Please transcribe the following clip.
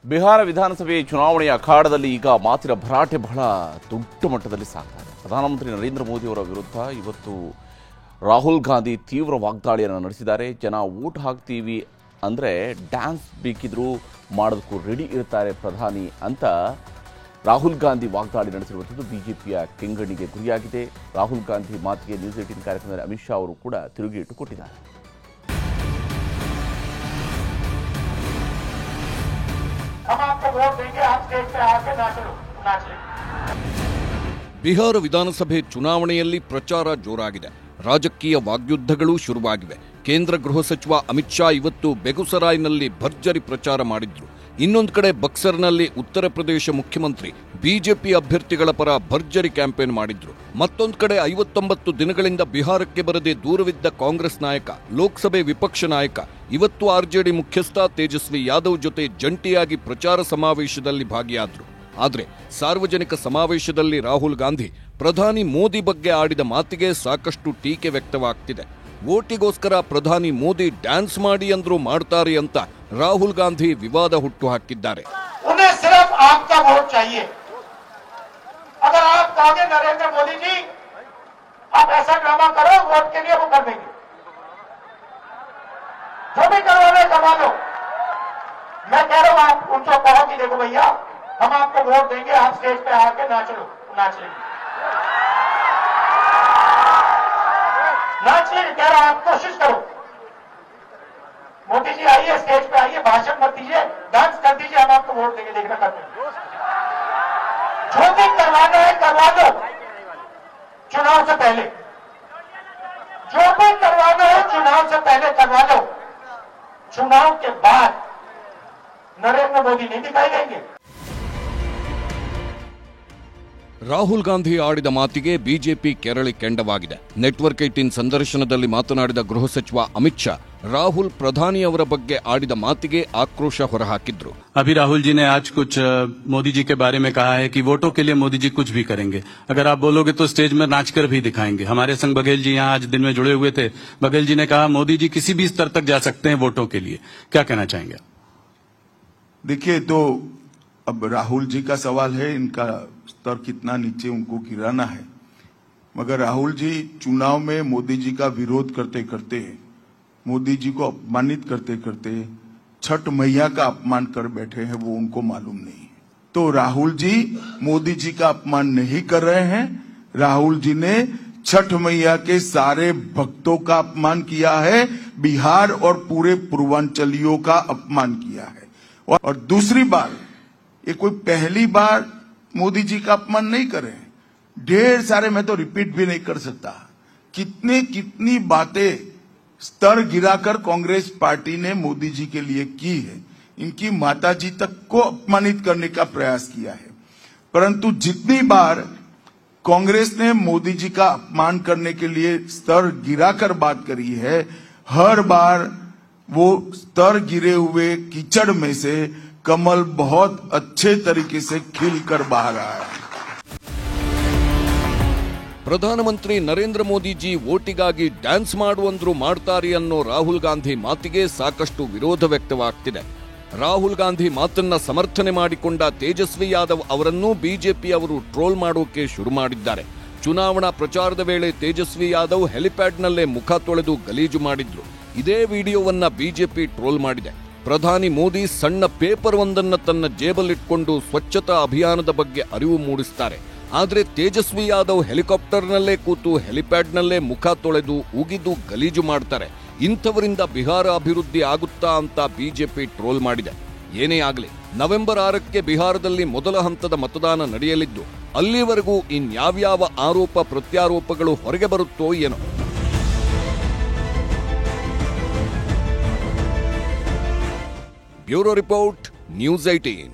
ಬಿಹಾರ ವಿಧಾನಸಭೆ ಚುನಾವಣೆಯ ಅಖಾಡದಲ್ಲಿ ಈಗ ಮಾತಿನ ಭರಾಟೆ ಬಹಳ ದೊಡ್ಡ ಮಟ್ಟದಲ್ಲಿ ಸಾಗ್ತಾ ಇದೆ. ಪ್ರಧಾನಮಂತ್ರಿ ನರೇಂದ್ರ ಮೋದಿ ಅವರ ವಿರುದ್ಧ ಇವತ್ತು ರಾಹುಲ್ ಗಾಂಧಿ ತೀವ್ರ ವಾಗ್ದಾಳಿಯನ್ನು ನಡೆಸಿದ್ದಾರೆ. ಜನ ವೋಟ್ ಹಾಕ್ತೀವಿ ಅಂದರೆ ಡ್ಯಾನ್ಸ್ ಬೇಕಿದ್ರೂ ಮಾಡೋದಕ್ಕೂ ರೆಡಿ ಇರ್ತಾರೆ ಪ್ರಧಾನಿ ಅಂತ ರಾಹುಲ್ ಗಾಂಧಿ ವಾಗ್ದಾಳಿ ನಡೆಸಿರುವಂಥದ್ದು ಬಿಜೆಪಿಯ ಕೆಂಗಣ್ಣಿಗೆ ಗುರಿಯಾಗಿದೆ. ರಾಹುಲ್ ಗಾಂಧಿ ಮಾತಿಗೆ ನ್ಯೂಸ್ 18 ಕಾರ್ಯಕ್ರಮದಲ್ಲಿ ಅಮಿತ್ ಶಾ ಅವರು ಕೂಡ ತಿರುಗೇಟು ಕೊಟ್ಟಿದ್ದಾರೆ. ಬಿಹಾರ ವಿಧಾನಸಭೆ ಚುನಾವಣೆಯಲ್ಲಿ ಪ್ರಚಾರ ಜೋರಾಗಿದೆ. ರಾಜಕೀಯ ವಾಗ್ಯುದ್ಧಗಳು ಶುರುವಾಗಿವೆ. ಕೇಂದ್ರ ಗೃಹ ಸಚಿವ ಅಮಿತ್ ಶಾ ಇವತ್ತು ಬೆಗುಸರಾಯ್ನಲ್ಲಿ ಭರ್ಜರಿ ಪ್ರಚಾರ ಮಾಡಿದ್ರು. ಇನ್ನೊಂದು ಕಡೆ ಬಕ್ಸರ್ನಲ್ಲಿ ಉತ್ತರ ಪ್ರದೇಶ ಮುಖ್ಯಮಂತ್ರಿ ಬಿಜೆಪಿ ಅಭ್ಯರ್ಥಿಗಳ ಪರ ಭರ್ಜರಿ ಕ್ಯಾಂಪೇನ್ ಮಾಡಿದ್ರು. ಮತ್ತೊಂದು ಕಡೆ 59 ದಿನಗಳಿಂದ ಬಿಹಾರಕ್ಕೆ ಬರದೆ ದೂರವಿದ್ದ ಕಾಂಗ್ರೆಸ್ ನಾಯಕ, ಲೋಕಸಭೆ ವಿಪಕ್ಷ ನಾಯಕ ಇವತ್ತು ಆರ್ಜೆಡಿ ಮುಖ್ಯಸ್ಥ ತೇಜಸ್ವಿ ಯಾದವ್ ಜೊತೆ ಜಂಟಿಯಾಗಿ ಪ್ರಚಾರ ಸಮಾವೇಶದಲ್ಲಿ ಭಾಗಿಯಾದ್ರು. ಆದರೆ ಸಾರ್ವಜನಿಕ ಸಮಾವೇಶದಲ್ಲಿ ರಾಹುಲ್ ಗಾಂಧಿ ಪ್ರಧಾನಿ ಮೋದಿ ಬಗ್ಗೆ ಆಡಿದ ಮಾತಿಗೆ ಸಾಕಷ್ಟು ಟೀಕೆ ವ್ಯಕ್ತವಾಗ್ತಿದೆ. ವೋಟಿಗೋಸ್ಕರ ಪ್ರಧಾನಿ ಮೋದಿ ಡ್ಯಾನ್ಸ್ ಮಾಡಿ ಅಂದ್ರೂ ಮಾಡ್ತಾರೆ ಅಂತ ರಾಹುಲ್ ಗಾಂಧಿ ವಿವಾದ ಹುಟ್ಟು ಹಾಕಿದ್ದಾರೆ. नरेंद्र मोदी जी आप ऐसा ड्रामा करो, वोट के लिए वो कर देंगे, जो भी करवाना करवा लो। मैं कह रहा हूं आप उनको कहो कि देखो भैया हम आपको वोट देंगे, आप स्टेज पे आके नाच लेंगे, कह रहा हूं आप कोशिश करो। मोदी जी आइए, स्टेज पे आइए, भाषण मत दीजिए, डांस कर दीजिए, हम आपको वोट देंगे, देखना करते हैं। जो भी करवाना है करवा दो चुनाव से पहले, जो भी करवाना है चुनाव से पहले करवा दो। चुनाव के बाद नरेंद्र मोदी नहीं दिखाई देंगे। ರಾಹುಲ್ ಗಾಂಧಿ ಆಡಿದ ಮಾತಿಗೆ ಬಿಜೆಪಿ ಕೆರಳಿ ಕೆಂಡವಾಗಿದೆ. ನೆಟ್ವರ್ಕ್ 18 ಸಂದರ್ಶನದಲ್ಲಿ ಮಾತನಾಡಿದ ಗೃಹ ಸಚಿವ ಅಮಿತ್ ಶಾ ರಾಹುಲ್ ಪ್ರಧಾನಿ ಅವರ ಬಗ್ಗೆ ಆಡಿದ ಮಾತಿಗೆ ಆಕ್ರೋಶ ಹೊರಹಾಕಿದ್ರು. अभी राहुल जी ने आज कुछ मोदी जी के बारे में कहा है कि वोटों के लिए मोदी जी कुछ भी करेंगे, अगर आप बोलोगे तो स्टेज में नाचकर भी दिखाएंगे। हमारे संग बघेल जी यहाँ आज दिन में जुड़े हुए थे। बघेल जी ने कहा मोदी जी किसी भी स्तर तक जा सकते हैं वोटों के लिए, क्या कहना चाहेंगे? देखिए, तो अब राहुल जी का सवाल है, इनका स्तर कितना नीचे उनको गिराना है। मगर राहुल जी चुनाव में मोदी जी का विरोध करते करते, मोदी जी को अपमानित करते करते छठ मैया का अपमान कर बैठे हैं, वो उनको मालूम नहीं है। तो राहुल जी मोदी जी का अपमान नहीं कर रहे हैं, राहुल जी ने छठ मैया के सारे भक्तों का अपमान किया है, बिहार और पूरे पूर्वांचलियों का अपमान किया है। और दूसरी बार, ये कोई पहली बार मोदी जी का अपमान नहीं करे, ढेर सारे, मैं तो रिपीट भी नहीं कर सकता, कितनी बातें स्तर गिराकर कांग्रेस पार्टी ने मोदी जी के लिए की है। इनकी माताजी तक को अपमानित करने का प्रयास किया है। परंतु जितनी बार कांग्रेस ने मोदी जी का अपमान करने के लिए स्तर गिराकर बात करी है, हर बार वो स्तर गिरे हुए कीचड़ में से कमल बहुत अच्छे तरीके से खिलकर बाहर आया है। ಪ್ರಧಾನಮಂತ್ರಿ ನರೇಂದ್ರ ಮೋದಿಜಿ ವೋಟಿಗಾಗಿ ಡ್ಯಾನ್ಸ್ ಮಾಡುವಂದ್ರು ಮಾಡ್ತಾರೆ ಅನ್ನೋ ರಾಹುಲ್ ಗಾಂಧಿ ಮಾತಿಗೆ ಸಾಕಷ್ಟು ವಿರೋಧ ವ್ಯಕ್ತವಾಗ್ತಿದೆ. ರಾಹುಲ್ ಗಾಂಧಿ ಮಾತನ್ನ ಸಮರ್ಥನೆ ಮಾಡಿಕೊಂಡ ತೇಜಸ್ವಿ ಯಾದವ್ ಅವರನ್ನು ಬಿಜೆಪಿ ಅವರು ಟ್ರೋಲ್ ಮಾಡೋಕೆ ಶುರು ಮಾಡಿದ್ದಾರೆ. ಚುನಾವಣಾ ಪ್ರಚಾರದ ವೇಳೆ ತೇಜಸ್ವಿ ಯಾದವ್ ಹೆಲಿಪ್ಯಾಡ್ನಲ್ಲೇ ಮುಖ ತೊಳೆದು ಗಲೀಜು ಮಾಡಿದ್ರು. ಇದೇ ವಿಡಿಯೋವನ್ನ ಬಿಜೆಪಿ ಟ್ರೋಲ್ ಮಾಡಿದೆ. ಪ್ರಧಾನಿ ಮೋದಿ ಸಣ್ಣ ಪೇಪರ್ ಒಂದನ್ನ ತನ್ನ ಜೇಬಲ್ಲಿಟ್ಕೊಂಡು ಸ್ವಚ್ಛತಾ ಅಭಿಯಾನದ ಬಗ್ಗೆ ಅರಿವು ಮೂಡಿಸ್ತಾರೆ. ಆದರೆ ತೇಜಸ್ವಿ ಯಾದವ್ ಹೆಲಿಕಾಪ್ಟರ್ನಲ್ಲೇ ಕೂತು ಹೆಲಿಪ್ಯಾಡ್ನಲ್ಲೇ ಮುಖ ತೊಳೆದು ಉಗಿದು ಗಲೀಜು ಮಾಡ್ತಾರೆ. ಇಂಥವರಿಂದ ಬಿಹಾರ ಅಭಿವೃದ್ಧಿ ಆಗುತ್ತಾ ಅಂತ ಬಿಜೆಪಿ ಟ್ರೋಲ್ ಮಾಡಿದೆ. ಏನೇ ಆಗಲಿ, ನವೆಂಬರ್ 6ಕ್ಕೆ ಬಿಹಾರದಲ್ಲಿ ಮೊದಲ ಹಂತದ ಮತದಾನ ನಡೆಯಲಿದ್ದು, ಅಲ್ಲಿವರೆಗೂ ಇನ್ಯಾವ್ಯಾವ ಆರೋಪ ಪ್ರತ್ಯಾರೋಪಗಳು ಹೊರಗೆ ಬರುತ್ತೋ ಏನೋ. Bureau report, news 18.